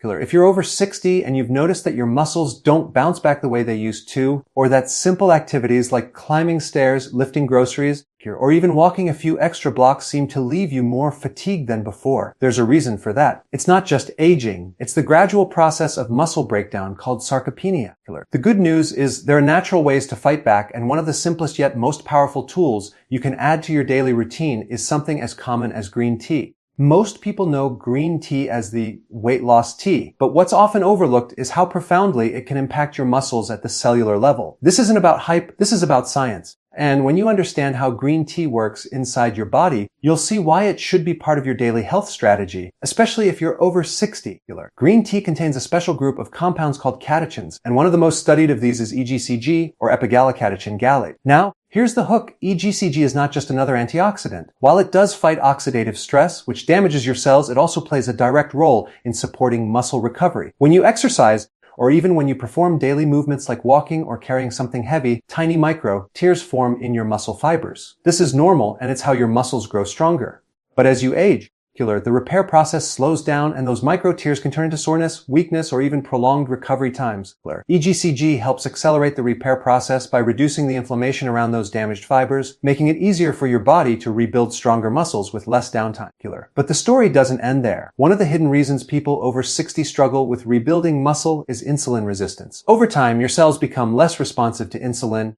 If you're over 60 and you've noticed that your muscles don't bounce back the way they used to, or that simple activities like climbing stairs, lifting groceries, or even walking a few extra blocks seem to leave you more fatigued than before, there's a reason for that. It's not just aging. It's the gradual process of muscle breakdown called sarcopenia. The good news is there are natural ways to fight back, and one of the simplest yet most powerful tools you can add to your daily routine is something as common as green tea. Most people know green tea as the weight loss tea, but what's often overlooked is how profoundly it can impact your muscles at the cellular level. This isn't about hype, this is about science. And when you understand how green tea works inside your body, you'll see why it should be part of your daily health strategy, especially if you're over 60. Green tea contains a special group of compounds called catechins, and one of the most studied of these is EGCG, or epigallocatechin gallate. Now, here's the hook. EGCG is not just another antioxidant. While it does fight oxidative stress, which damages your cells, it also plays a direct role in supporting muscle recovery. When you exercise, or even when you perform daily movements like walking or carrying something heavy, tiny micro tears form in your muscle fibers. This is normal, and it's how your muscles grow stronger. But as you age, the repair process slows down, and those micro tears can turn into soreness, weakness, or even prolonged recovery times. EGCG helps accelerate the repair process by reducing the inflammation around those damaged fibers, making it easier for your body to rebuild stronger muscles with less downtime. But the story doesn't end there. One of the hidden reasons people over 60 struggle with rebuilding muscle is insulin resistance. Over time, your cells become less responsive to insulin,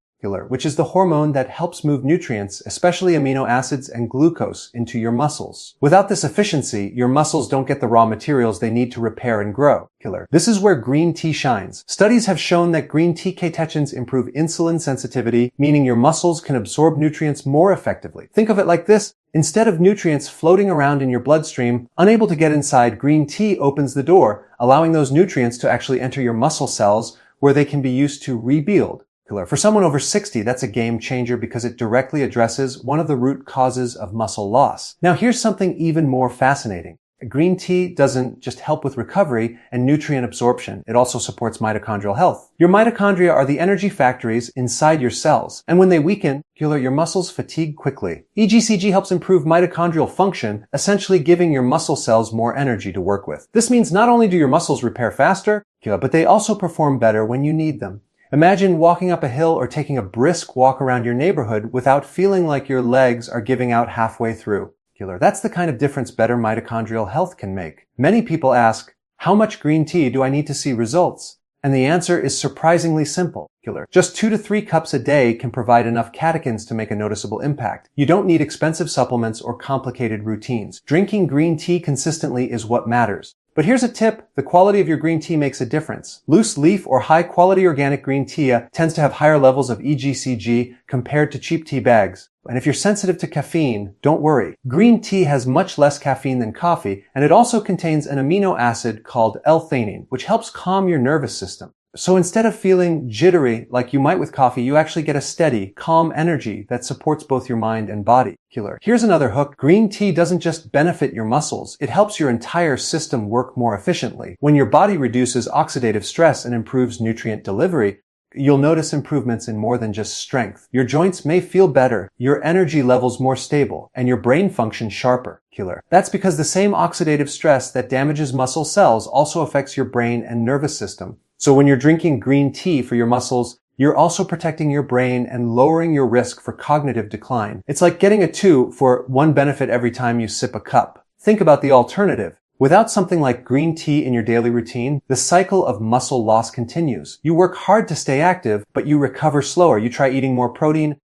which is the hormone that helps move nutrients, especially amino acids and glucose, into your muscles. Without this efficiency, your muscles don't get the raw materials they need to repair and grow. This is where green tea shines. Studies have shown that green tea catechins improve insulin sensitivity, meaning your muscles can absorb nutrients more effectively. Think of it like this. Instead of nutrients floating around in your bloodstream, unable to get inside, green tea opens the door, allowing those nutrients to actually enter your muscle cells where they can be used to rebuild. For someone over 60, that's a game changer because it directly addresses one of the root causes of muscle loss. Now, here's something even more fascinating. Green tea doesn't just help with recovery and nutrient absorption. It also supports mitochondrial health. Your mitochondria are the energy factories inside your cells, and when they weaken, your muscles fatigue quickly. EGCG helps improve mitochondrial function, essentially giving your muscle cells more energy to work with. This means not only do your muscles repair faster, but they also perform better when you need them. Imagine walking up a hill or taking a brisk walk around your neighborhood without feeling like your legs are giving out halfway through. That's the kind of difference better mitochondrial health can make. Many people ask, how much green tea do I need to see results? And the answer is surprisingly simple. Just 2 to 3 cups a day can provide enough catechins to make a noticeable impact. You don't need expensive supplements or complicated routines. Drinking green tea consistently is what matters. But here's a tip. The quality of your green tea makes a difference. Loose leaf or high quality organic green tea tends to have higher levels of EGCG compared to cheap tea bags. And if you're sensitive to caffeine, don't worry. Green tea has much less caffeine than coffee, and it also contains an amino acid called L-theanine, which helps calm your nervous system. So instead of feeling jittery like you might with coffee, you actually get a steady, calm energy that supports both your mind and body. Here's another hook. Green tea doesn't just benefit your muscles. It helps your entire system work more efficiently. When your body reduces oxidative stress and improves nutrient delivery, you'll notice improvements in more than just strength. Your joints may feel better, your energy levels more stable, and your brain function sharper. That's because the same oxidative stress that damages muscle cells also affects your brain and nervous system. So when you're drinking green tea for your muscles, you're also protecting your brain and lowering your risk for cognitive decline. It's like getting a 2 for 1 benefit every time you sip a cup. Think about the alternative. Without something like green tea in your daily routine, the cycle of muscle loss continues. You work hard to stay active, but you recover slower. You try eating more protein,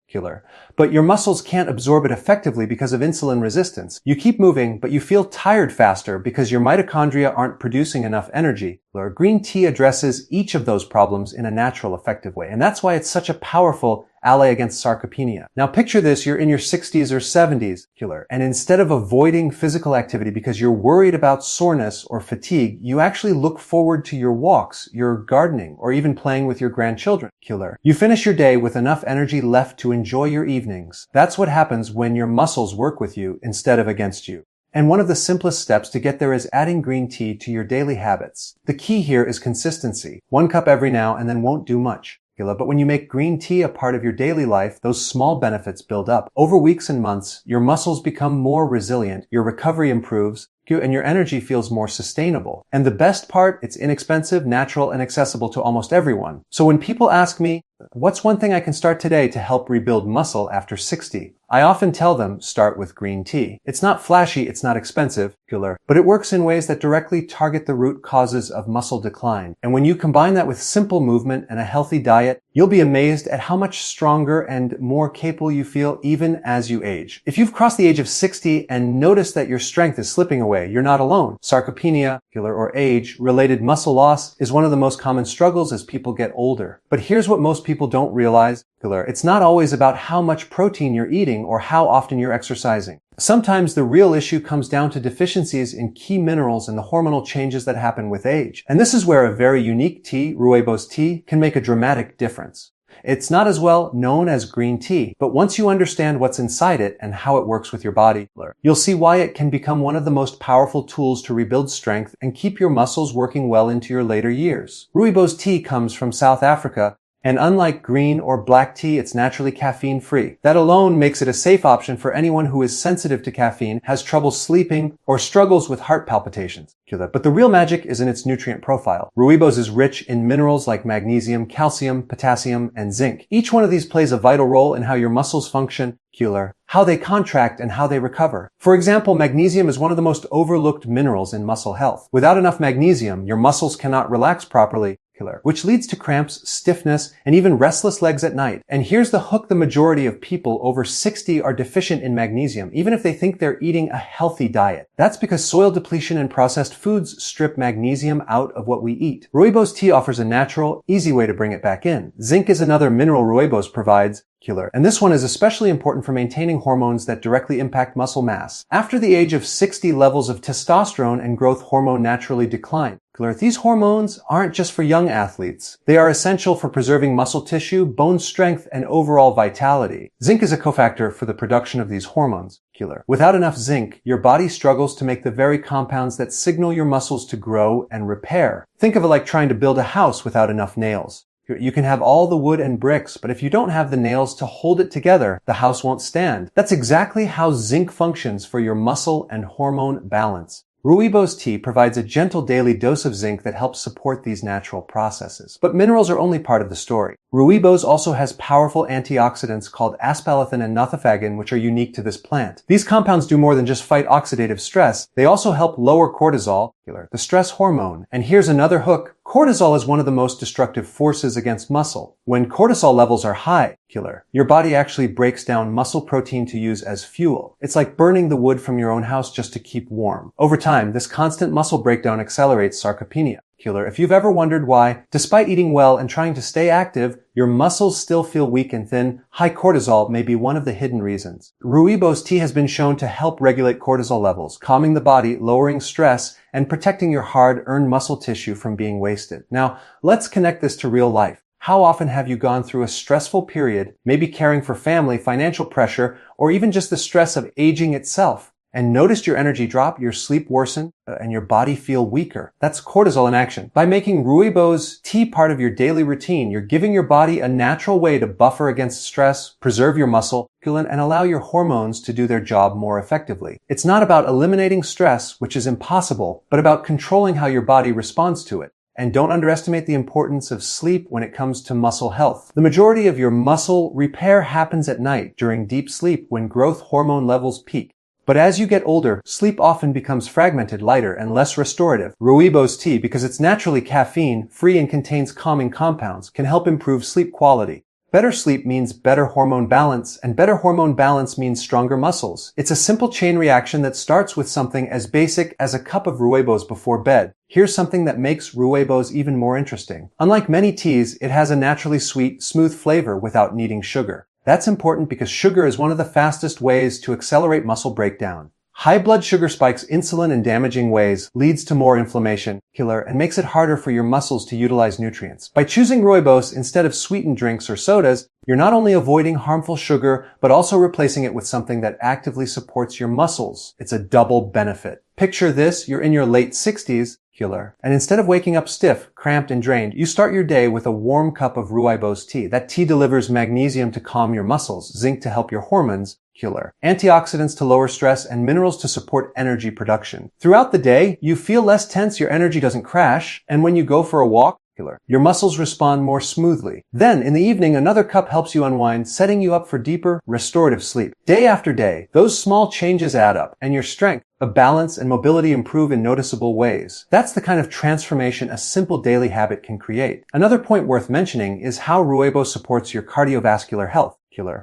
but your muscles can't absorb it effectively because of insulin resistance. You keep moving, but you feel tired faster because your mitochondria aren't producing enough energy. Green tea addresses each of those problems in a natural, effective way, and that's why it's such a powerful ally against sarcopenia. Now picture this, you're in your 60s or 70s, and instead of avoiding physical activity because you're worried about soreness or fatigue, you actually look forward to your walks, your gardening, or even playing with your grandchildren. You finish your day with enough energy left to enjoy your evenings. That's what happens when your muscles work with you instead of against you. And one of the simplest steps to get there is adding green tea to your daily habits. The key here is consistency. 1 cup every now and then won't do much. But when you make green tea a part of your daily life, those small benefits build up. Over weeks and months, your muscles become more resilient, your recovery improves, and your energy feels more sustainable. And the best part, it's inexpensive, natural, and accessible to almost everyone. So when people ask me, what's one thing I can start today to help rebuild muscle after 60? I often tell them, start with green tea. It's not flashy, it's not expensive, but it works in ways that directly target the root causes of muscle decline. And when you combine that with simple movement and a healthy diet, you'll be amazed at how much stronger and more capable you feel even as you age. If you've crossed the age of 60 and noticed that your strength is slipping away, you're not alone. Sarcopenia, or age-related muscle loss is one of the most common struggles as people get older. But here's what most people don't realize. It's not always about how much protein you're eating or how often you're exercising. Sometimes the real issue comes down to deficiencies in key minerals and the hormonal changes that happen with age. And this is where a very unique tea, Rooibos tea, can make a dramatic difference. It's not as well known as green tea, but once you understand what's inside it and how it works with your body, you'll see why it can become one of the most powerful tools to rebuild strength and keep your muscles working well into your later years. Rooibos tea comes from South Africa, and unlike green or black tea, it's naturally caffeine-free. That alone makes it a safe option for anyone who is sensitive to caffeine, has trouble sleeping, or struggles with heart palpitations. But the real magic is in its nutrient profile. Rooibos is rich in minerals like magnesium, calcium, potassium, and zinc. Each one of these plays a vital role in how your muscles function, how they contract, and how they recover. For example, magnesium is one of the most overlooked minerals in muscle health. Without enough magnesium, your muscles cannot relax properly, which leads to cramps, stiffness, and even restless legs at night. And here's the hook: the majority of people over 60 are deficient in magnesium, even if they think they're eating a healthy diet. That's because soil depletion and processed foods strip magnesium out of what we eat. Rooibos tea offers a natural, easy way to bring it back in. Zinc is another mineral Rooibos provides, and this one is especially important for maintaining hormones that directly impact muscle mass. After the age of 60, levels of testosterone and growth hormone naturally decline. These hormones aren't just for young athletes. They are essential for preserving muscle tissue, bone strength, and overall vitality. Zinc is a cofactor for the production of these hormones. Without enough zinc, your body struggles to make the very compounds that signal your muscles to grow and repair. Think of it like trying to build a house without enough nails. You can have all the wood and bricks, but if you don't have the nails to hold it together, the house won't stand. That's exactly how zinc functions for your muscle and hormone balance. Rooibos tea provides a gentle daily dose of zinc that helps support these natural processes. But minerals are only part of the story. Rooibos also has powerful antioxidants called aspalathin and nothofagin, which are unique to this plant. These compounds do more than just fight oxidative stress. They also help lower cortisol, the stress hormone. And here's another hook. Cortisol is one of the most destructive forces against muscle. When cortisol levels are high, your body actually breaks down muscle protein to use as fuel. It's like burning the wood from your own house just to keep warm. Over time, this constant muscle breakdown accelerates sarcopenia. If you've ever wondered why, despite eating well and trying to stay active, your muscles still feel weak and thin, high cortisol may be one of the hidden reasons. Rooibos tea has been shown to help regulate cortisol levels, calming the body, lowering stress, and protecting your hard-earned muscle tissue from being wasted. Now, let's connect this to real life. How often have you gone through a stressful period, maybe caring for family, financial pressure, or even just the stress of aging itself, and noticed your energy drop, your sleep worsen, and your body feel weaker? That's cortisol in action. By making Rooibos tea part of your daily routine, you're giving your body a natural way to buffer against stress, preserve your muscle, and allow your hormones to do their job more effectively. It's not about eliminating stress, which is impossible, but about controlling how your body responds to it. And don't underestimate the importance of sleep when it comes to muscle health. The majority of your muscle repair happens at night during deep sleep when growth hormone levels peak. But as you get older, sleep often becomes fragmented, lighter, and less restorative. Rooibos tea, because it's naturally caffeine-free and contains calming compounds, can help improve sleep quality. Better sleep means better hormone balance, and better hormone balance means stronger muscles. It's a simple chain reaction that starts with something as basic as a cup of Rooibos before bed. Here's something that makes Rooibos even more interesting. Unlike many teas, it has a naturally sweet, smooth flavor without needing sugar. That's important because sugar is one of the fastest ways to accelerate muscle breakdown. High blood sugar spikes insulin in damaging ways, leads to more inflammation, and makes it harder for your muscles to utilize nutrients. By choosing Rooibos instead of sweetened drinks or sodas, you're not only avoiding harmful sugar, but also replacing it with something that actively supports your muscles. It's a double benefit. Picture this: you're in your late 60s, and instead of waking up stiff, cramped, and drained, you start your day with a warm cup of Rooibos tea. That tea delivers magnesium to calm your muscles, zinc to help your hormones, antioxidants to lower stress, and minerals to support energy production. Throughout the day, you feel less tense, your energy doesn't crash, and when you go for a walk, your muscles respond more smoothly. Then, in the evening, another cup helps you unwind, setting you up for deeper, restorative sleep. Day after day, those small changes add up, and your strength, balance, and mobility improve in noticeable ways. That's the kind of transformation a simple daily habit can create. Another point worth mentioning is how Rooibos supports your cardiovascular health.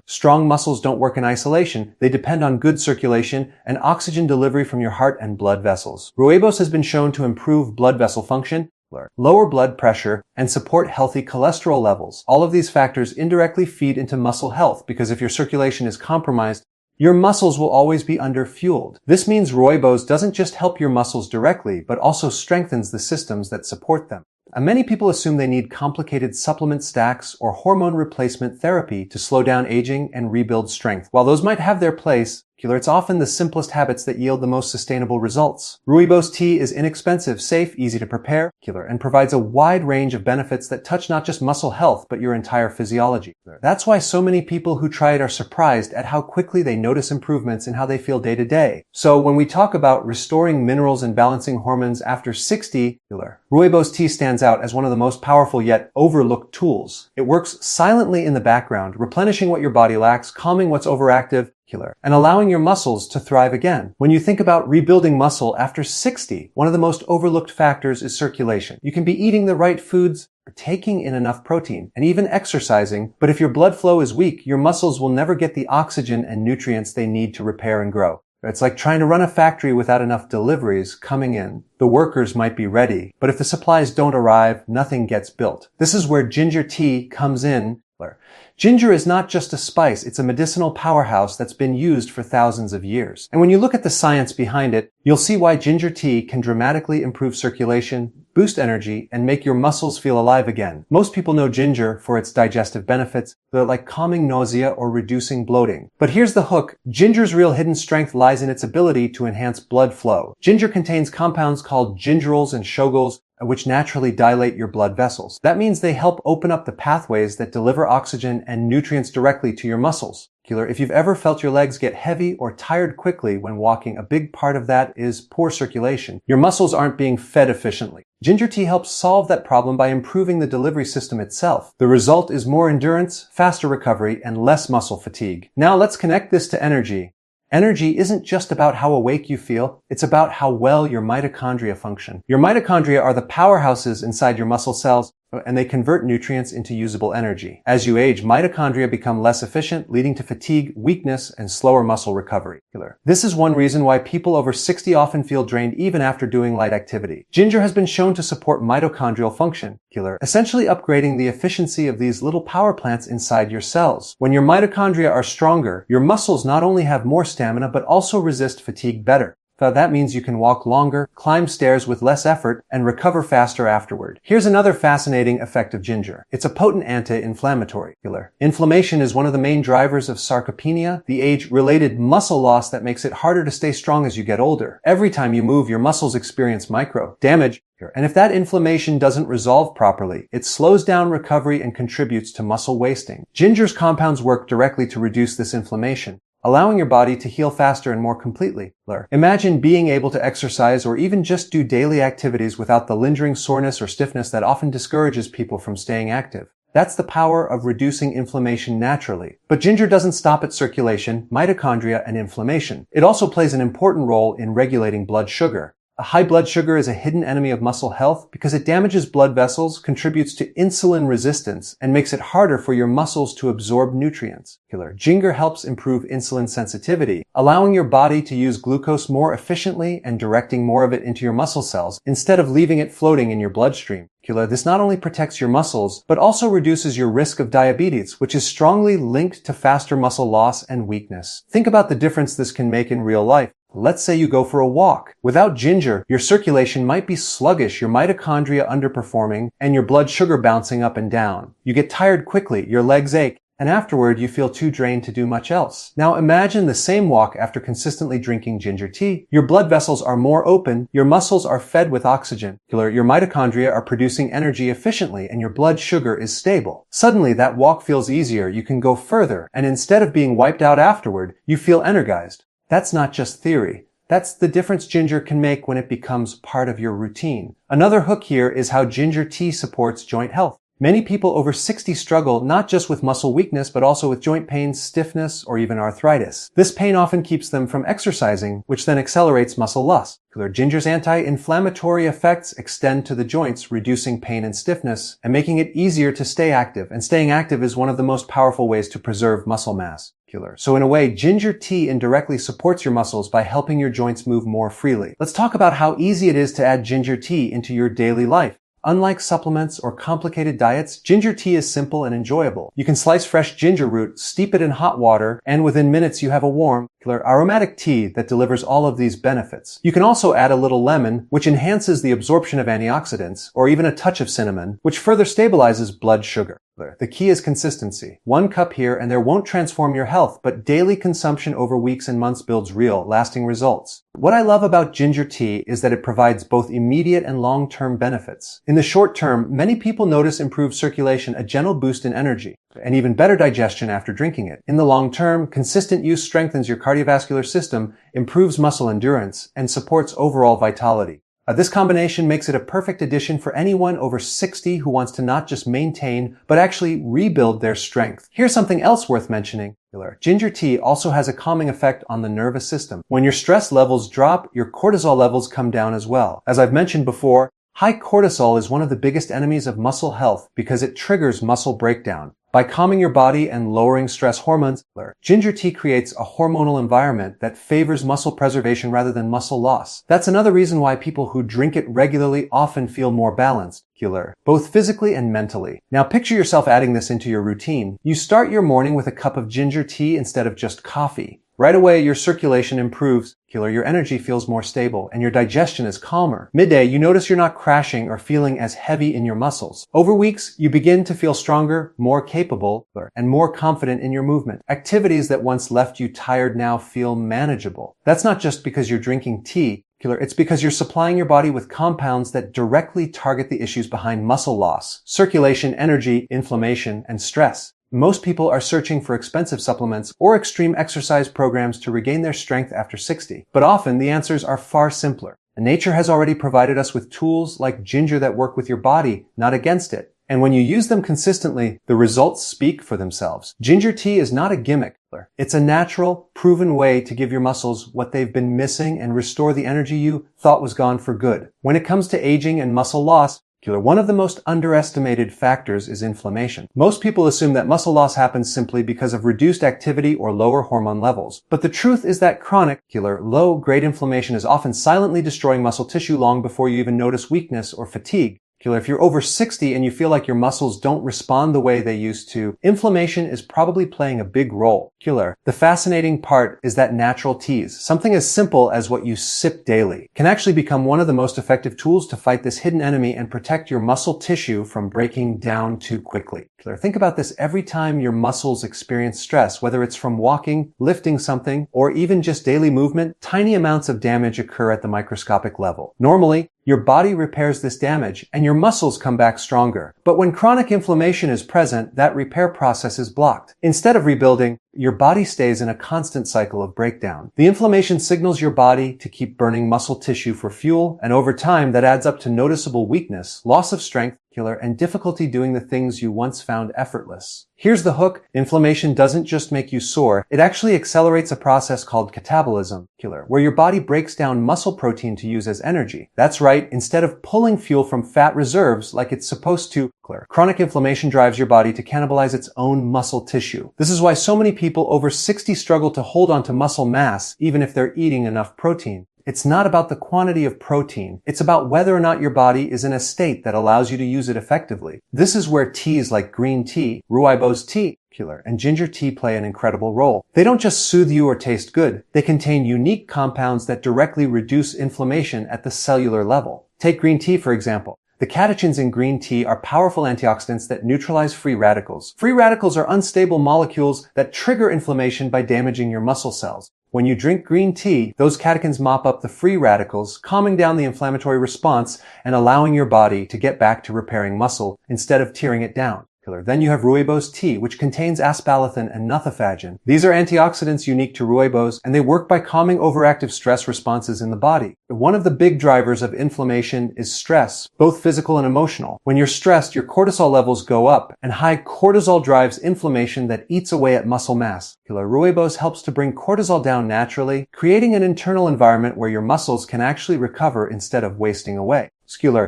Strong muscles don't work in isolation. They depend on good circulation and oxygen delivery from your heart and blood vessels. Rooibos has been shown to improve blood vessel function, lower blood pressure, and support healthy cholesterol levels. All of these factors indirectly feed into muscle health because if your circulation is compromised, your muscles will always be underfueled. This means Rooibos doesn't just help your muscles directly, but also strengthens the systems that support them. Many people assume they need complicated supplement stacks or hormone replacement therapy to slow down aging and rebuild strength. While those might have their place, it's often the simplest habits that yield the most sustainable results. Rooibos tea is inexpensive, safe, easy to prepare, and provides a wide range of benefits that touch not just muscle health, but your entire physiology. That's why so many people who try it are surprised at how quickly they notice improvements in how they feel day to day. So when we talk about restoring minerals and balancing hormones after 60, Rooibos tea stands out as one of the most powerful yet overlooked tools. It works silently in the background, replenishing what your body lacks, calming what's overactive, and allowing your muscles to thrive again. When you think about rebuilding muscle after 60, one of the most overlooked factors is circulation. You can be eating the right foods, taking in enough protein, and even exercising, but if your blood flow is weak, your muscles will never get the oxygen and nutrients they need to repair and grow. It's like trying to run a factory without enough deliveries coming in. The workers might be ready, but if the supplies don't arrive, nothing gets built. This is where ginger tea comes in. Ginger is not just a spice, it's a medicinal powerhouse that's been used for thousands of years. And when you look at the science behind it, you'll see why ginger tea can dramatically improve circulation, boost energy, and make your muscles feel alive again. Most people know ginger for its digestive benefits, like calming nausea or reducing bloating. But here's the hook. Ginger's real hidden strength lies in its ability to enhance blood flow. Ginger contains compounds called gingerols and shogols, which naturally dilate your blood vessels. That means they help open up the pathways that deliver oxygen and nutrients directly to your muscles. If you've ever felt your legs get heavy or tired quickly when walking, a big part of that is poor circulation. Your muscles aren't being fed efficiently. Ginger tea helps solve that problem by improving the delivery system itself. The result is more endurance, faster recovery, and less muscle fatigue. Now let's connect this to energy. Energy isn't just about how awake you feel, it's about how well your mitochondria function. Your mitochondria are the powerhouses inside your muscle cells, and they convert nutrients into usable energy. As you age, mitochondria become less efficient, leading to fatigue, weakness, and slower muscle recovery. This is one reason why people over 60 often feel drained even after doing light activity. Ginger has been shown to support mitochondrial function, essentially upgrading the efficiency of these little power plants inside your cells. When your mitochondria are stronger, your muscles not only have more stamina, but also resist fatigue better. That means you can walk longer, climb stairs with less effort, and recover faster afterward. Here's another fascinating effect of ginger. It's a potent anti-inflammatory. Inflammation is one of the main drivers of sarcopenia, the age-related muscle loss that makes it harder to stay strong as you get older. Every time you move, your muscles experience micro damage, and if that inflammation doesn't resolve properly, it slows down recovery and contributes to muscle wasting. Ginger's compounds work directly to reduce this inflammation, allowing your body to heal faster and more completely. Imagine being able to exercise or even just do daily activities without the lingering soreness or stiffness that often discourages people from staying active. That's the power of reducing inflammation naturally. But ginger doesn't stop at circulation, mitochondria, and inflammation. It also plays an important role in regulating blood sugar. A high blood sugar is a hidden enemy of muscle health because it damages blood vessels, contributes to insulin resistance, and makes it harder for your muscles to absorb nutrients. Ginger helps improve insulin sensitivity, allowing your body to use glucose more efficiently and directing more of it into your muscle cells instead of leaving it floating in your bloodstream. This not only protects your muscles, but also reduces your risk of diabetes, which is strongly linked to faster muscle loss and weakness. Think about the difference this can make in real life. Let's say you go for a walk. Without ginger, your circulation might be sluggish, your mitochondria underperforming, and your blood sugar bouncing up and down. You get tired quickly, your legs ache, and afterward you feel too drained to do much else. Now imagine the same walk after consistently drinking ginger tea. Your blood vessels are more open, your muscles are fed with oxygen, your mitochondria are producing energy efficiently, and your blood sugar is stable. Suddenly that walk feels easier, you can go further, and instead of being wiped out afterward, you feel energized. That's not just theory. That's the difference ginger can make when it becomes part of your routine. Another hook here is how ginger tea supports joint health. Many people over 60 struggle not just with muscle weakness, but also with joint pain, stiffness, or even arthritis. This pain often keeps them from exercising, which then accelerates muscle loss. Ginger's anti-inflammatory effects extend to the joints, reducing pain and stiffness, and making it easier to stay active. And staying active is one of the most powerful ways to preserve muscle mass. So in a way, ginger tea indirectly supports your muscles by helping your joints move more freely. Let's talk about how easy it is to add ginger tea into your daily life. Unlike supplements or complicated diets, ginger tea is simple and enjoyable. You can slice fresh ginger root, steep it in hot water, and within minutes you have a warm, aromatic tea that delivers all of these benefits. You can also add a little lemon, which enhances the absorption of antioxidants, or even a touch of cinnamon, which further stabilizes blood sugar. The key is consistency. 1 cup here and there won't transform your health, but daily consumption over weeks and months builds real, lasting results. What I love about ginger tea is that it provides both immediate and long-term benefits. In the short term, many people notice improved circulation, a gentle boost in energy, and even better digestion after drinking it. In the long term, consistent use strengthens your cardiovascular system, improves muscle endurance, and supports overall vitality. This combination makes it a perfect addition for anyone over 60 who wants to not just maintain, but actually rebuild their strength. Here's something else worth mentioning. Ginger tea also has a calming effect on the nervous system. When your stress levels drop, your cortisol levels come down as well. As I've mentioned before, high cortisol is one of the biggest enemies of muscle health because it triggers muscle breakdown. By calming your body and lowering stress hormones, ginger tea creates a hormonal environment that favors muscle preservation rather than muscle loss. That's another reason why people who drink it regularly often feel more balanced, both physically and mentally. Now picture yourself adding this into your routine. You start your morning with a cup of ginger tea instead of just coffee. Right away, your circulation improves, your energy feels more stable, and your digestion is calmer. Midday, you notice you're not crashing or feeling as heavy in your muscles. Over weeks, you begin to feel stronger, more capable, and more confident in your movement. Activities that once left you tired now feel manageable. That's not just because you're drinking tea. It's because you're supplying your body with compounds that directly target the issues behind muscle loss, circulation, energy, inflammation, and stress. Most people are searching for expensive supplements or extreme exercise programs to regain their strength after 60. But often the answers are far simpler. Nature has already provided us with tools like ginger that work with your body, not against it. And when you use them consistently, the results speak for themselves. Ginger tea is not a gimmick. It's a natural, proven way to give your muscles what they've been missing and restore the energy you thought was gone for good. When it comes to aging and muscle loss, one of the most underestimated factors is inflammation. Most people assume that muscle loss happens simply because of reduced activity or lower hormone levels. But the truth is that chronic, low-grade inflammation is often silently destroying muscle tissue long before you even notice weakness or fatigue. If you're over 60 and you feel like your muscles don't respond the way they used to, inflammation is probably playing a big role. The fascinating part is that natural teas, something as simple as what you sip daily, can actually become one of the most effective tools to fight this hidden enemy and protect your muscle tissue from breaking down too quickly. Think about this every time your muscles experience stress, whether it's from walking, lifting something, or even just daily movement, tiny amounts of damage occur at the microscopic level. Normally, your body repairs this damage and your muscles come back stronger. But when chronic inflammation is present, that repair process is blocked. Instead of rebuilding, your body stays in a constant cycle of breakdown. The inflammation signals your body to keep burning muscle tissue for fuel, and over time that adds up to noticeable weakness, loss of strength, and difficulty doing the things you once found effortless. Here's the hook. Inflammation doesn't just make you sore. It actually accelerates a process called catabolism, where your body breaks down muscle protein to use as energy. That's right. Instead of pulling fuel from fat reserves like it's supposed to, chronic inflammation drives your body to cannibalize its own muscle tissue. This is why so many people over 60 struggle to hold on to muscle mass, even if they're eating enough protein. It's not about the quantity of protein. It's about whether or not your body is in a state that allows you to use it effectively. This is where teas like green tea, Rooibos Tea, and ginger tea play an incredible role. They don't just soothe you or taste good. They contain unique compounds that directly reduce inflammation at the cellular level. Take green tea, for example. The catechins in green tea are powerful antioxidants that neutralize free radicals. Free radicals are unstable molecules that trigger inflammation by damaging your muscle cells. When you drink green tea, those catechins mop up the free radicals, calming down the inflammatory response and allowing your body to get back to repairing muscle instead of tearing it down. Then you have Rooibos Tea, which contains aspartame and nothofagin. These are antioxidants unique to Rooibos, and they work by calming overactive stress responses in the body. One of the big drivers of inflammation is stress, both physical and emotional. When you're stressed, your cortisol levels go up, and high cortisol drives inflammation that eats away at muscle mass. Rooibos helps to bring cortisol down naturally, creating an internal environment where your muscles can actually recover instead of wasting away.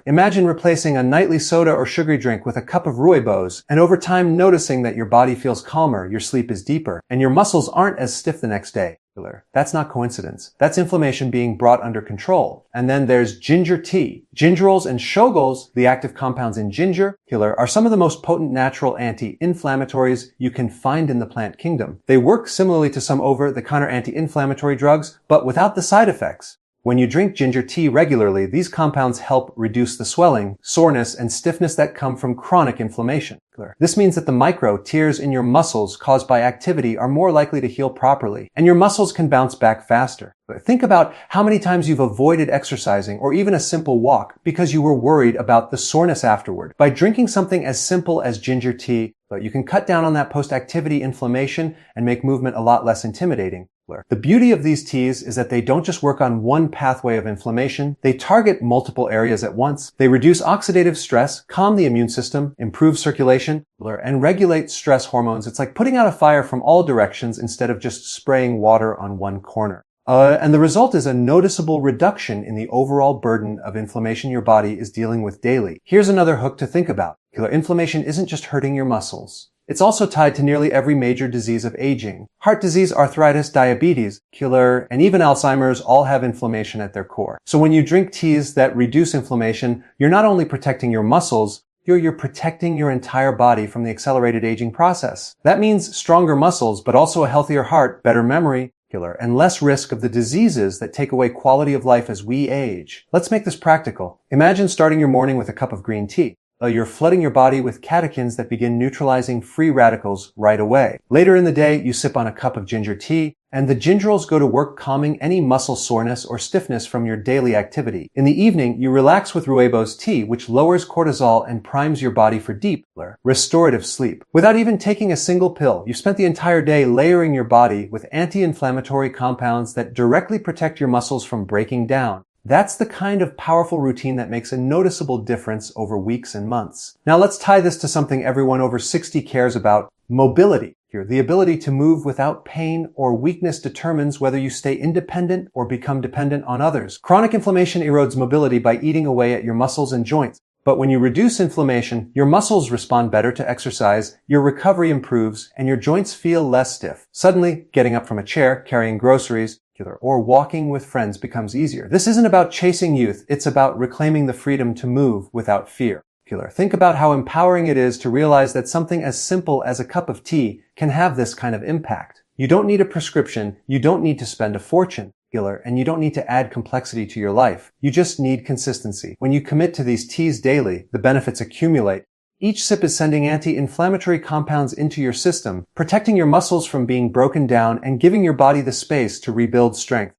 Imagine replacing a nightly soda or sugary drink with a cup of Rooibos, and over time noticing that your body feels calmer, your sleep is deeper, and your muscles aren't as stiff the next day. That's not coincidence. That's inflammation being brought under control. And then there's ginger tea. Gingerols and shogols, the active compounds in ginger, are some of the most potent natural anti-inflammatories you can find in the plant kingdom. They work similarly to some over-the-counter anti-inflammatory drugs, but without the side effects. When you drink ginger tea regularly, these compounds help reduce the swelling, soreness, and stiffness that come from chronic inflammation. This means that the micro tears in your muscles caused by activity are more likely to heal properly, and your muscles can bounce back faster. Think about how many times you've avoided exercising or even a simple walk because you were worried about the soreness afterward. By drinking something as simple as ginger tea, you can cut down on that post-activity inflammation and make movement a lot less intimidating. The beauty of these teas is that they don't just work on one pathway of inflammation, they target multiple areas at once. They reduce oxidative stress, calm the immune system, improve circulation, and regulate stress hormones. It's like putting out a fire from all directions instead of just spraying water on one corner. And the result is a noticeable reduction in the overall burden of inflammation your body is dealing with daily. Here's another hook to think about. Inflammation isn't just hurting your muscles. It's also tied to nearly every major disease of aging. Heart disease, arthritis, diabetes, and even Alzheimer's all have inflammation at their core. So when you drink teas that reduce inflammation, you're not only protecting your muscles, you're protecting your entire body from the accelerated aging process. That means stronger muscles, but also a healthier heart, better memory, and less risk of the diseases that take away quality of life as we age. Let's make this practical. Imagine starting your morning with a cup of green tea. You're flooding your body with catechins that begin neutralizing free radicals right away. Later in the day, you sip on a cup of ginger tea, and the gingerols go to work calming any muscle soreness or stiffness from your daily activity. In the evening, you relax with Rooibos tea, which lowers cortisol and primes your body for deep, restorative sleep. Without even taking a single pill, you've spent the entire day layering your body with anti-inflammatory compounds that directly protect your muscles from breaking down. That's the kind of powerful routine that makes a noticeable difference over weeks and months. Now let's tie this to something everyone over 60 cares about, mobility. The ability to move without pain or weakness determines whether you stay independent or become dependent on others. Chronic inflammation erodes mobility by eating away at your muscles and joints. But when you reduce inflammation, your muscles respond better to exercise, your recovery improves, and your joints feel less stiff. Suddenly, getting up from a chair, carrying groceries, or walking with friends becomes easier. This isn't about chasing youth, it's about reclaiming the freedom to move without fear. Think about how empowering it is to realize that something as simple as a cup of tea can have this kind of impact. You don't need a prescription, you don't need to spend a fortune, and you don't need to add complexity to your life. You just need consistency. When you commit to these teas daily, the benefits accumulate. Each sip is sending anti-inflammatory compounds into your system, protecting your muscles from being broken down and giving your body the space to rebuild strength.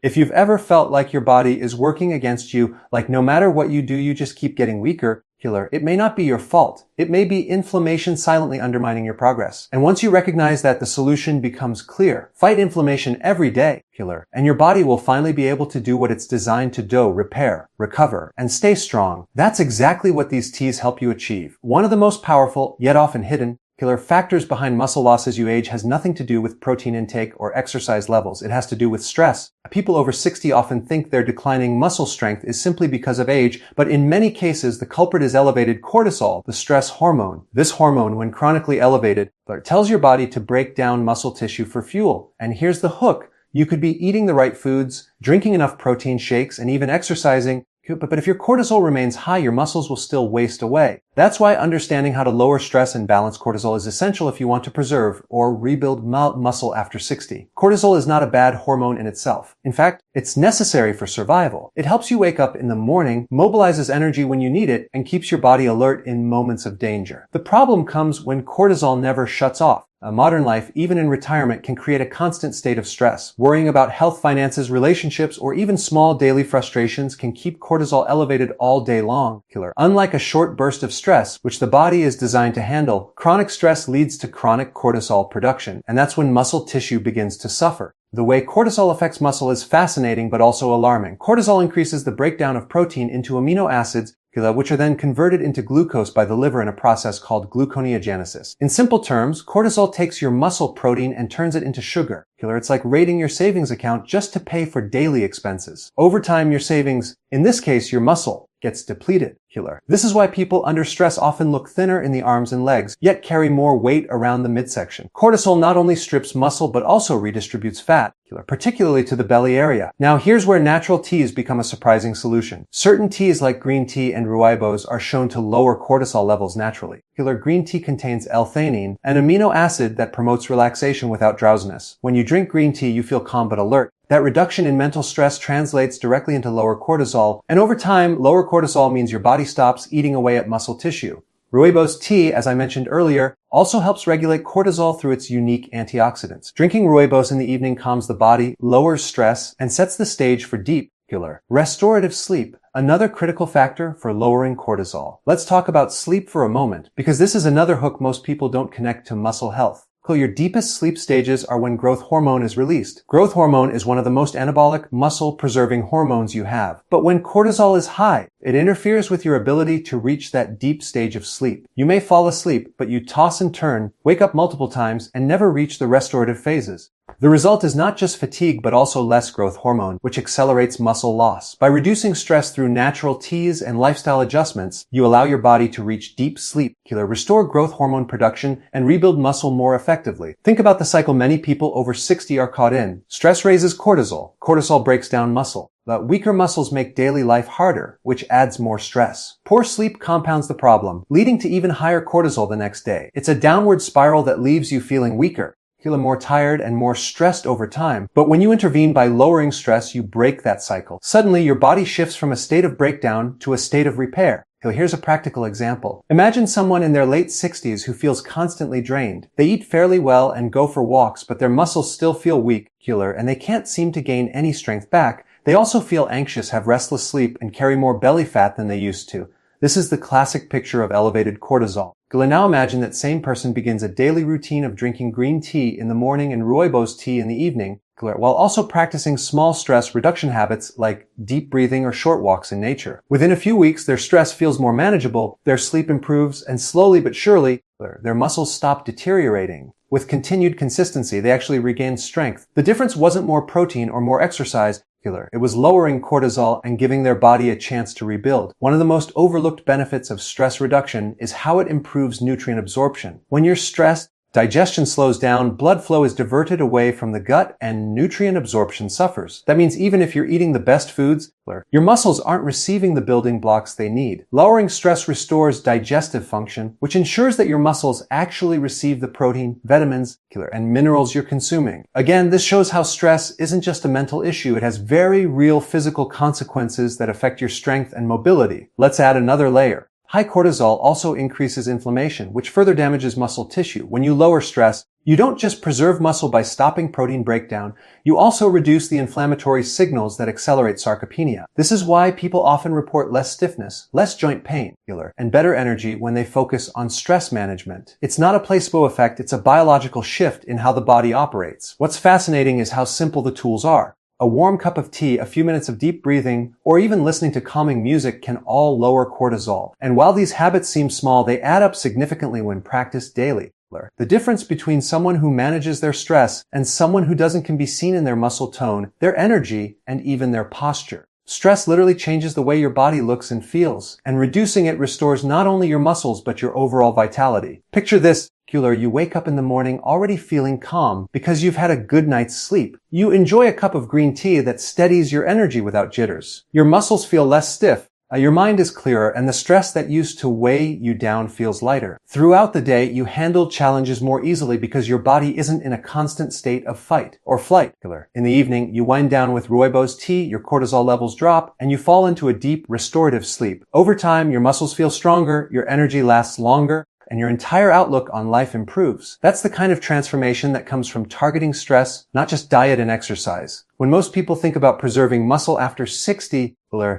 If you've ever felt like your body is working against you, like no matter what you do, you just keep getting weaker, it may not be your fault. It may be inflammation silently undermining your progress. And once you recognize that, the solution becomes clear. Fight inflammation every day, and your body will finally be able to do what it's designed to do: repair, recover, and stay strong. That's exactly what these teas help you achieve. One of the most powerful, yet often hidden, factors behind muscle loss as you age has nothing to do with protein intake or exercise levels. It has to do with stress. People over 60 often think their declining muscle strength is simply because of age, but in many cases, the culprit is elevated cortisol, the stress hormone. This hormone, when chronically elevated, tells your body to break down muscle tissue for fuel. And here's the hook. You could be eating the right foods, drinking enough protein shakes, and even exercising, but if your cortisol remains high, your muscles will still waste away. That's why understanding how to lower stress and balance cortisol is essential if you want to preserve or rebuild muscle after 60. Cortisol is not a bad hormone in itself. In fact, it's necessary for survival. It helps you wake up in the morning, mobilizes energy when you need it, and keeps your body alert in moments of danger. The problem comes when cortisol never shuts off. A modern life, even in retirement, can create a constant state of stress. Worrying about health, finances, relationships, or even small daily frustrations can keep cortisol elevated all day long. Unlike a short burst of stress, which the body is designed to handle, chronic stress leads to chronic cortisol production, and that's when muscle tissue begins to suffer. The way cortisol affects muscle is fascinating but also alarming. Cortisol increases the breakdown of protein into amino acids, which are then converted into glucose by the liver in a process called gluconeogenesis. In simple terms, cortisol takes your muscle protein and turns it into sugar. It's like raiding your savings account just to pay for daily expenses. Over time, your savings, in this case your muscle, gets depleted. This is why people under stress often look thinner in the arms and legs, yet carry more weight around the midsection. Cortisol not only strips muscle but also redistributes fat, particularly to the belly area. Now here's where natural teas become a surprising solution. Certain teas like green tea and Rooibos are shown to lower cortisol levels naturally. Green tea contains L-theanine, an amino acid that promotes relaxation without drowsiness. When you drink green tea, you feel calm but alert. That reduction in mental stress translates directly into lower cortisol, and over time, lower cortisol means your body stops eating away at muscle tissue. Rooibos tea, as I mentioned earlier, also helps regulate cortisol through its unique antioxidants. Drinking Rooibos in the evening calms the body, lowers stress, and sets the stage for deep, restorative sleep, another critical factor for lowering cortisol. Let's talk about sleep for a moment, because this is another hook most people don't connect to muscle health. Your deepest sleep stages are when growth hormone is released. Growth hormone is one of the most anabolic, muscle-preserving hormones you have. But when cortisol is high, it interferes with your ability to reach that deep stage of sleep. You may fall asleep, but you toss and turn, wake up multiple times, and never reach the restorative phases. The result is not just fatigue, but also less growth hormone, which accelerates muscle loss. By reducing stress through natural teas and lifestyle adjustments, you allow your body to reach deep sleep, restore growth hormone production, and rebuild muscle more effectively. Think about the cycle many people over 60 are caught in. Stress raises cortisol. Cortisol breaks down muscle. But weaker muscles make daily life harder, which adds more stress. Poor sleep compounds the problem, leading to even higher cortisol the next day. It's a downward spiral that leaves you feeling weaker, more tired and more stressed over time. But when you intervene by lowering stress, you break that cycle. Suddenly, your body shifts from a state of breakdown to a state of repair. Here's a practical example. Imagine someone in their late 60s who feels constantly drained. They eat fairly well and go for walks, but their muscles still feel weak, and they can't seem to gain any strength back. They also feel anxious, have restless sleep, and carry more belly fat than they used to. This is the classic picture of elevated cortisol. Now imagine that same person begins a daily routine of drinking green tea in the morning and Rooibos tea in the evening, while also practicing small stress reduction habits like deep breathing or short walks in nature. Within a few weeks, their stress feels more manageable, their sleep improves, and slowly but surely, their muscles stop deteriorating. With continued consistency, they actually regain strength. The difference wasn't more protein or more exercise. It was lowering cortisol and giving their body a chance to rebuild. One of the most overlooked benefits of stress reduction is how it improves nutrient absorption. When you're stressed, digestion slows down, blood flow is diverted away from the gut, and nutrient absorption suffers. That means even if you're eating the best foods, your muscles aren't receiving the building blocks they need. Lowering stress restores digestive function, which ensures that your muscles actually receive the protein, vitamins, and minerals you're consuming. Again, this shows how stress isn't just a mental issue. It has very real physical consequences that affect your strength and mobility. Let's add another layer. High cortisol also increases inflammation, which further damages muscle tissue. When you lower stress, you don't just preserve muscle by stopping protein breakdown, you also reduce the inflammatory signals that accelerate sarcopenia. This is why people often report less stiffness, less joint pain, and better energy when they focus on stress management. It's not a placebo effect, it's a biological shift in how the body operates. What's fascinating is how simple the tools are. A warm cup of tea, a few minutes of deep breathing, or even listening to calming music can all lower cortisol. And while these habits seem small, they add up significantly when practiced daily. The difference between someone who manages their stress and someone who doesn't can be seen in their muscle tone, their energy, and even their posture. Stress literally changes the way your body looks and feels, and reducing it restores not only your muscles but your overall vitality. Picture this. You wake up in the morning already feeling calm because you've had a good night's sleep. You enjoy a cup of green tea that steadies your energy without jitters. Your muscles feel less stiff, Your mind is clearer and the stress that used to weigh you down feels lighter. Throughout the day, you handle challenges more easily because your body isn't in a constant state of fight or flight. In the evening, you wind down with Rooibos tea, your cortisol levels drop, and you fall into a deep restorative sleep. Over time, your muscles feel stronger, your energy lasts longer, and your entire outlook on life improves. That's the kind of transformation that comes from targeting stress, not just diet and exercise. When most people think about preserving muscle after 60,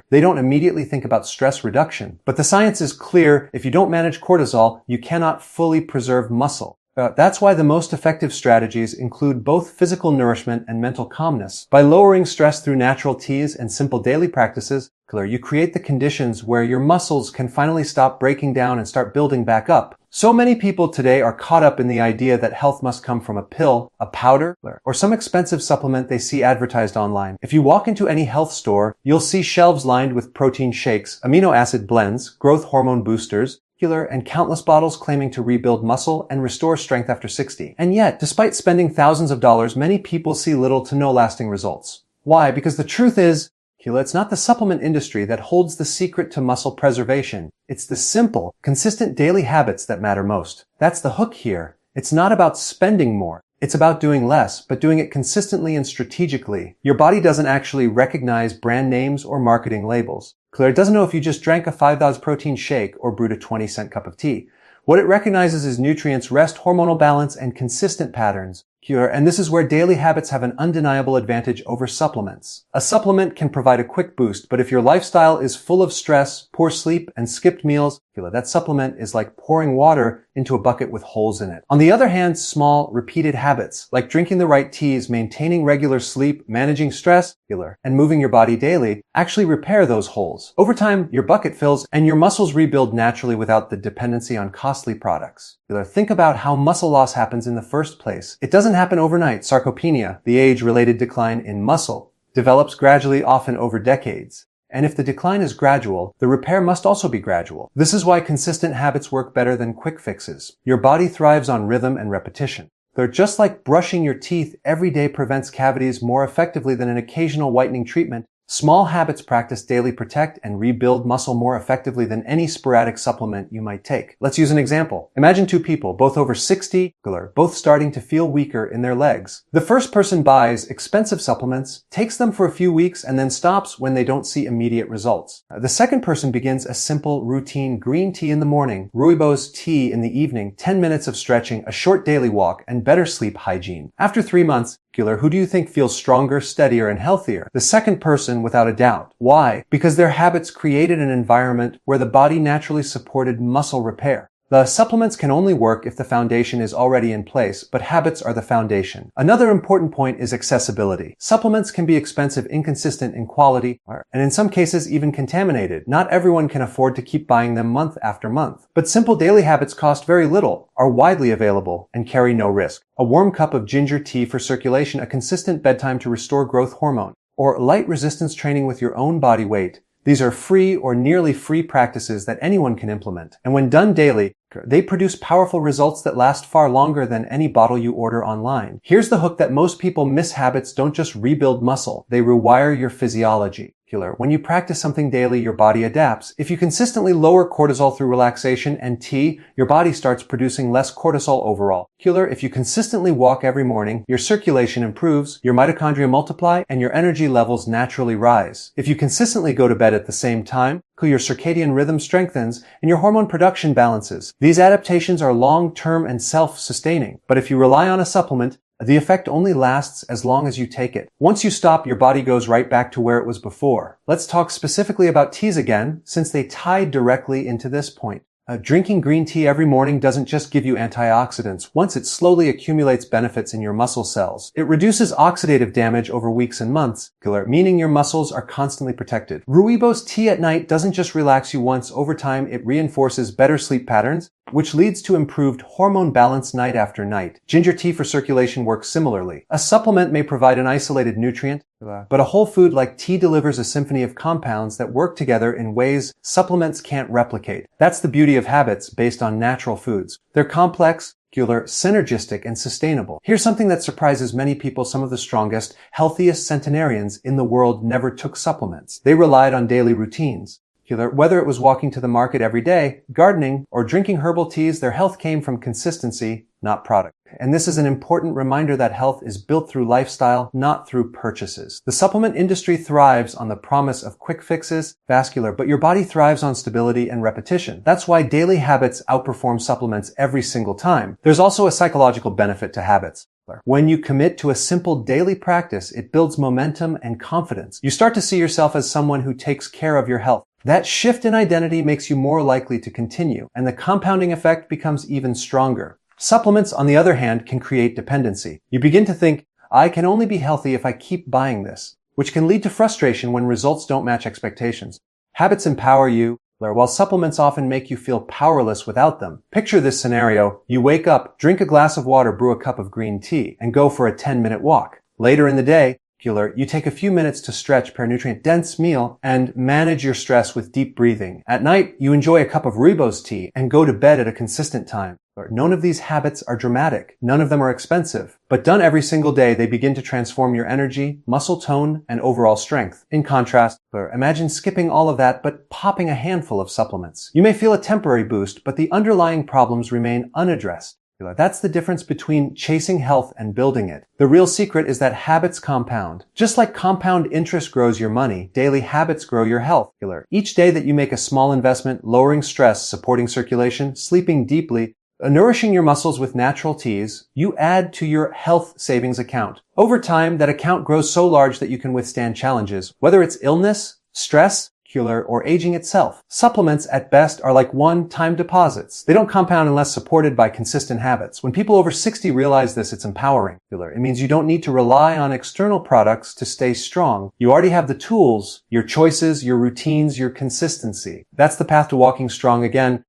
they don't immediately think about stress reduction. But the science is clear: if you don't manage cortisol, you cannot fully preserve muscle. That's why the most effective strategies include both physical nourishment and mental calmness. By lowering stress through natural teas and simple daily practices, you create the conditions where your muscles can finally stop breaking down and start building back up. So many people today are caught up in the idea that health must come from a pill, a powder, or some expensive supplement they see advertised online. If you walk into any health store, you'll see shelves lined with protein shakes, amino acid blends, growth hormone boosters, and countless bottles claiming to rebuild muscle and restore strength after 60. And yet, despite spending thousands of dollars, many people see little to no lasting results. Why? Because the truth is, it's not the supplement industry that holds the secret to muscle preservation. It's the simple, consistent daily habits that matter most. That's the hook here. It's not about spending more. It's about doing less, but doing it consistently and strategically. Your body doesn't actually recognize brand names or marketing labels. It doesn't know if you just drank a 5,000 protein shake or brewed a 20-cent cup of tea. What it recognizes is nutrients, rest, hormonal balance, and consistent patterns. And this is where daily habits have an undeniable advantage over supplements. A supplement can provide a quick boost, but if your lifestyle is full of stress, poor sleep, and skipped meals, that supplement is like pouring water into a bucket with holes in it. On the other hand, small, repeated habits, like drinking the right teas, maintaining regular sleep, managing stress, and moving your body daily, actually repair those holes. Over time, your bucket fills and your muscles rebuild naturally without the dependency on costly products. Think about how muscle loss happens in the first place. It doesn't happen overnight. Sarcopenia, the age-related decline in muscle, develops gradually, often over decades. And if the decline is gradual, the repair must also be gradual. This is why consistent habits work better than quick fixes. Your body thrives on rhythm and repetition. They're just like brushing your teeth every day prevents cavities more effectively than an occasional whitening treatment. Small habits practiced daily protect and rebuild muscle more effectively than any sporadic supplement you might take. Let's use an example. Imagine two people, both over 60, both starting to feel weaker in their legs. The first person buys expensive supplements, takes them for a few weeks, and then stops when they don't see immediate results. The second person begins a simple routine: green tea in the morning, Rooibos tea in the evening, 10 minutes of stretching, a short daily walk, and better sleep hygiene. After 3 months, who do you think feels stronger, steadier, and healthier? The second person, without a doubt. Why? Because their habits created an environment where the body naturally supported muscle repair. The supplements can only work if the foundation is already in place, but habits are the foundation. Another important point is accessibility. Supplements can be expensive, inconsistent in quality, and in some cases even contaminated. Not everyone can afford to keep buying them month after month. But simple daily habits cost very little, are widely available, and carry no risk. A warm cup of ginger tea for circulation, a consistent bedtime to restore growth hormone, or light resistance training with your own body weight. These are free or nearly free practices that anyone can implement. And when done daily, they produce powerful results that last far longer than any bottle you order online. Here's the hook that most people miss: habits don't just rebuild muscle, they rewire your physiology. When you practice something daily, your body adapts. If you consistently lower cortisol through relaxation and tea, your body starts producing less cortisol overall. If you consistently walk every morning, your circulation improves, your mitochondria multiply, and your energy levels naturally rise. If you consistently go to bed at the same time, your circadian rhythm strengthens and your hormone production balances. These adaptations are long-term and self-sustaining. But if you rely on a supplement, the effect only lasts as long as you take it. Once you stop, your body goes right back to where it was before. Let's talk specifically about teas again, since they tie directly into this point. Drinking green tea every morning doesn't just give you antioxidants. Once it slowly accumulates benefits in your muscle cells, it reduces oxidative damage over weeks and months, meaning your muscles are constantly protected. Rooibos tea at night doesn't just relax you once. Over time, it reinforces better sleep patterns, which leads to improved hormone balance night after night. Ginger tea for circulation works similarly. A supplement may provide an isolated nutrient, but a whole food like tea delivers a symphony of compounds that work together in ways supplements can't replicate. That's the beauty of habits based on natural foods. They're complex, synergistic, and sustainable. Here's something that surprises many people: some of the strongest, healthiest centenarians in the world never took supplements. They relied on daily routines. Whether it was walking to the market every day, gardening, or drinking herbal teas, their health came from consistency, not product. And this is an important reminder that health is built through lifestyle, not through purchases. The supplement industry thrives on the promise of quick fixes, vascular, but your body thrives on stability and repetition. That's why daily habits outperform supplements every single time. There's also a psychological benefit to habits. When you commit to a simple daily practice, it builds momentum and confidence. You start to see yourself as someone who takes care of your health. That shift in identity makes you more likely to continue, and the compounding effect becomes even stronger. Supplements, on the other hand, can create dependency. You begin to think, I can only be healthy if I keep buying this, which can lead to frustration when results don't match expectations. Habits empower you, while supplements often make you feel powerless without them. Picture this scenario. You wake up, drink a glass of water, brew a cup of green tea, and go for a 10-minute walk. Later in the day, you take a few minutes to stretch, prepare a nutrient-dense meal, and manage your stress with deep breathing. At night, you enjoy a cup of Rooibos tea and go to bed at a consistent time. None of these habits are dramatic. None of them are expensive. But done every single day, they begin to transform your energy, muscle tone, and overall strength. In contrast, imagine skipping all of that but popping a handful of supplements. You may feel a temporary boost, but the underlying problems remain unaddressed. That's the difference between chasing health and building it. The real secret is that habits compound. Just like compound interest grows your money, daily habits grow your health. Each day that you make a small investment, lowering stress, supporting circulation, sleeping deeply, nourishing your muscles with natural teas, you add to your health savings account. Over time, that account grows so large that you can withstand challenges, whether it's illness, stress, or aging itself. Supplements, at best, are like one-time deposits. They don't compound unless supported by consistent habits. When people over 60 realize this, it's empowering. It means you don't need to rely on external products to stay strong. You already have the tools, your choices, your routines, your consistency. That's the path to walking strong again.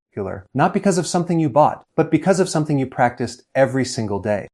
Not because of something you bought, but because of something you practiced every single day.